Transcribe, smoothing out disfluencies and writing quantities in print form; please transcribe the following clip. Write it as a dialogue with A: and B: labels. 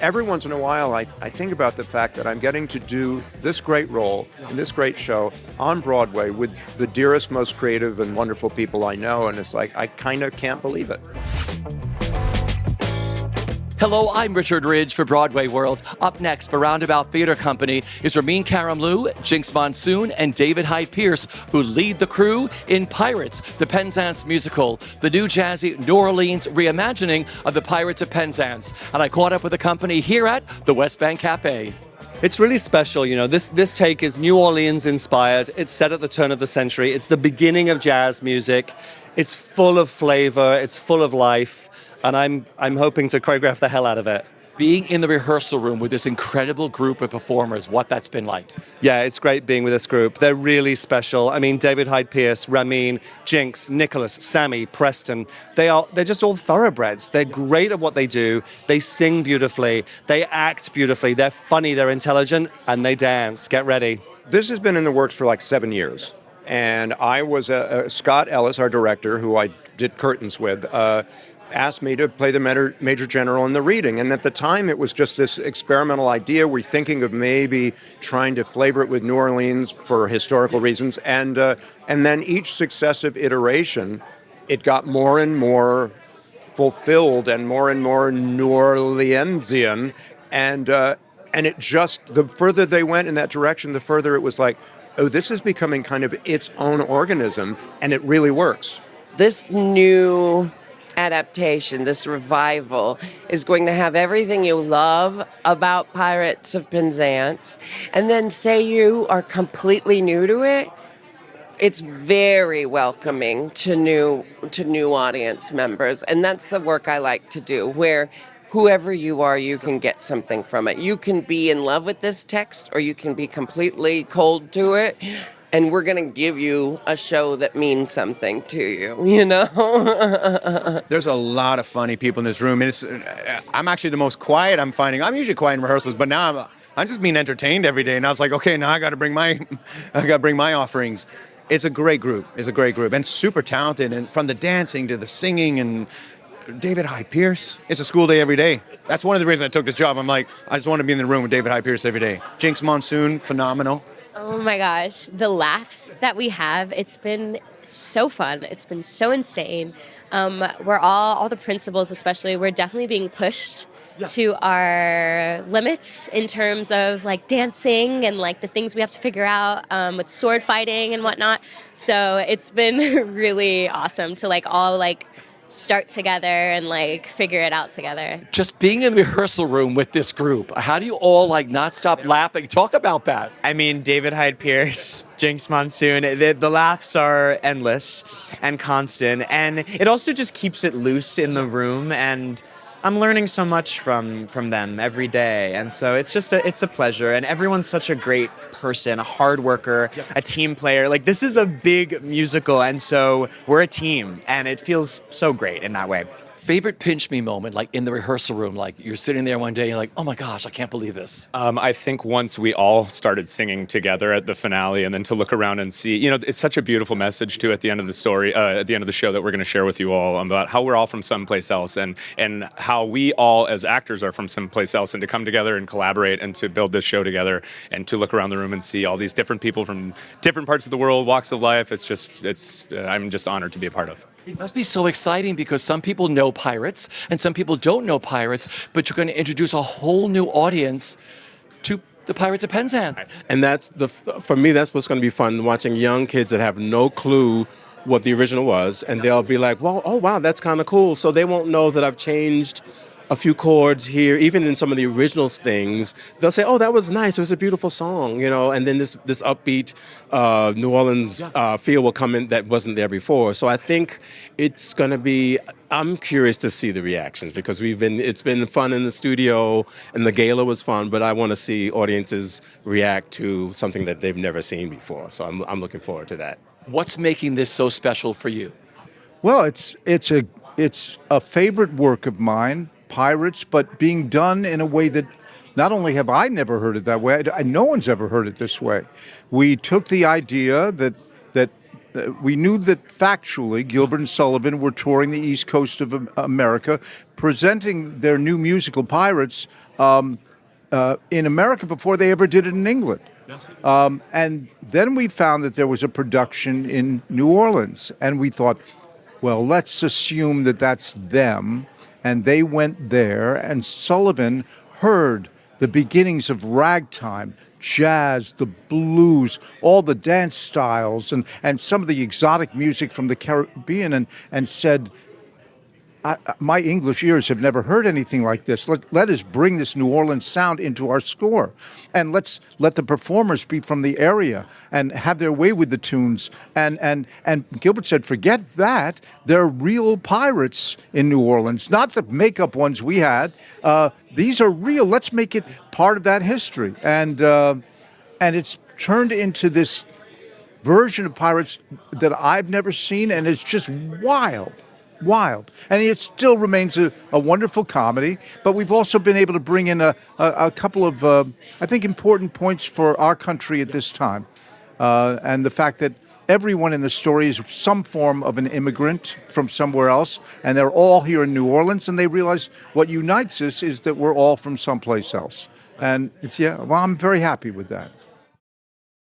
A: Every once in a while, I think about the fact that I'm getting to do this great role in this great show on Broadway with the dearest, most creative and wonderful people I know, and it's like I kind of can't believe it.
B: Hello, I'm Richard Ridge for Broadway World. Up next for Roundabout Theatre Company is Ramin, Jinkx, Monsoon, and David Hyde Pierce, who lead the crew in Pirates, the Penzance Musical, the new jazzy New Orleans reimagining of the Pirates of Penzance. And I caught up with the company here at the West Bank Cafe.
C: It's really special, you know, this take is New Orleans inspired. It's set at the turn of the century. It's the beginning of jazz music. It's full of flavor, it's full of life. And I'm hoping to choreograph the hell out of it.
B: Being in the rehearsal room with this incredible group of performers, what that's been like.
C: Yeah, it's great being with this group. They're really special. I mean, David Hyde Pierce, Ramin, Jinkx, Nicholas, Sammy, Preston, they're just all thoroughbreds. They're great at what they do. They sing beautifully. They act beautifully. They're funny, they're intelligent, and they dance. Get ready.
A: This has been in the works for like 7 years. And I was, Scott Ellis, our director, who I did curtains with, asked me to play the major general in the reading. And at the time, it was just this experimental idea. We're thinking of maybe trying to flavor it with New Orleans for historical reasons. And then each successive iteration, it got more and more fulfilled and more New Orleansian. And it just, the further they went in that direction, the further it was like, oh, this is becoming kind of its own organism, and it really works.
D: This new adaptation, this revival, is going to have everything you love about Pirates of Penzance, and then say you are completely new to it. It's very welcoming to new audience members, and that's the work I like to do, where whoever you are, you can get something from it. You can be in love with this text, or you can be completely cold to it. And we're going to give you a show that means something to you, you know?
E: There's a lot of funny people in this room. I'm actually the most quiet I'm finding. I'm usually quiet in rehearsals, but now I'm just being entertained every day. And I was like, okay, now I got to bring my offerings. It's a great group. And super talented. And from the dancing to the singing and David Hyde Pierce. It's a school day every day. That's one of the reasons I took this job. I'm like, I just want to be in the room with David Hyde Pierce every day. Jinkx, Monsoon, phenomenal.
F: Oh my gosh, the laughs that we have, it's been so fun. It's been so insane. We're all the principals especially, we're definitely being pushed to our limits in terms of like dancing and like the things we have to figure out with sword fighting and whatnot. So it's been really awesome to like all like start together and like figure it out together.
B: Just being in the rehearsal room with this group, how do you all like not stop laughing? Talk about that.
G: I mean, David Hyde Pierce, Jinkx, Monsoon, the laughs are endless and constant, and it also just keeps it loose in the room, and I'm learning so much from them every day, and so it's a pleasure, and everyone's such a great person, a hard worker, a team player. Like, this is a big musical, and so we're a team, and it feels so great in that way.
B: Favorite pinch me moment, like in the rehearsal room, like you're sitting there one day and you're like, oh my gosh, I can't believe this.
H: I think once we all started singing together at the finale, and then to look around and see, you know, it's such a beautiful message too at the end of the story, at the end of the show that we're going to share with you all about how we're all from someplace else, and how we all as actors are from someplace else, and to come together and collaborate and to build this show together, and to look around the room and see all these different people from different parts of the world, walks of life. I'm just honored to be a part of.
B: It must be so exciting because some people know Pirates and some people don't know Pirates, but you're going to introduce a whole new audience to the Pirates of Penzance.
I: And for me, that's what's going to be fun, watching young kids that have no clue what the original was, and they'll be like, well, oh wow, that's kind of cool. So they won't know that I've changed a few chords here, even in some of the original things. They'll say, oh, that was nice, it was a beautiful song, you know, and then this upbeat New Orleans feel will come in that wasn't there before. So I think it's going to be, I'm curious to see the reactions, because it's been fun in the studio, and the gala was fun, but I want to see audiences react to something that they've never seen before. So I'm looking forward to that.
B: What's making this so special for you?
J: Well, it's a favorite work of mine, Pirates, but being done in a way that not only have I never heard it that way, no one's ever heard it this way. We took the idea that we knew that factually Gilbert and Sullivan were touring the East Coast of America, presenting their new musical Pirates in America before they ever did it in England. And then we found that there was a production in New Orleans, and we thought, well, let's assume that that's them. And they went there, and Sullivan heard the beginnings of ragtime, jazz, the blues, all the dance styles, and some of the exotic music from the Caribbean, and said, my English ears have never heard anything like this. Let us bring this New Orleans sound into our score. And let's let the performers be from the area and have their way with the tunes. And Gilbert said, forget that. They're real pirates in New Orleans, not the makeup ones we had. These are real. Let's make it part of that history. And it's turned into this version of Pirates that I've never seen, and it's just wild. And it still remains a wonderful comedy, but we've also been able to bring in a couple of, I think, important points for our country at this time. And the fact that everyone in the story is some form of an immigrant from somewhere else, and they're all here in New Orleans, and they realize what unites us is that we're all from someplace else. And I'm very happy with that.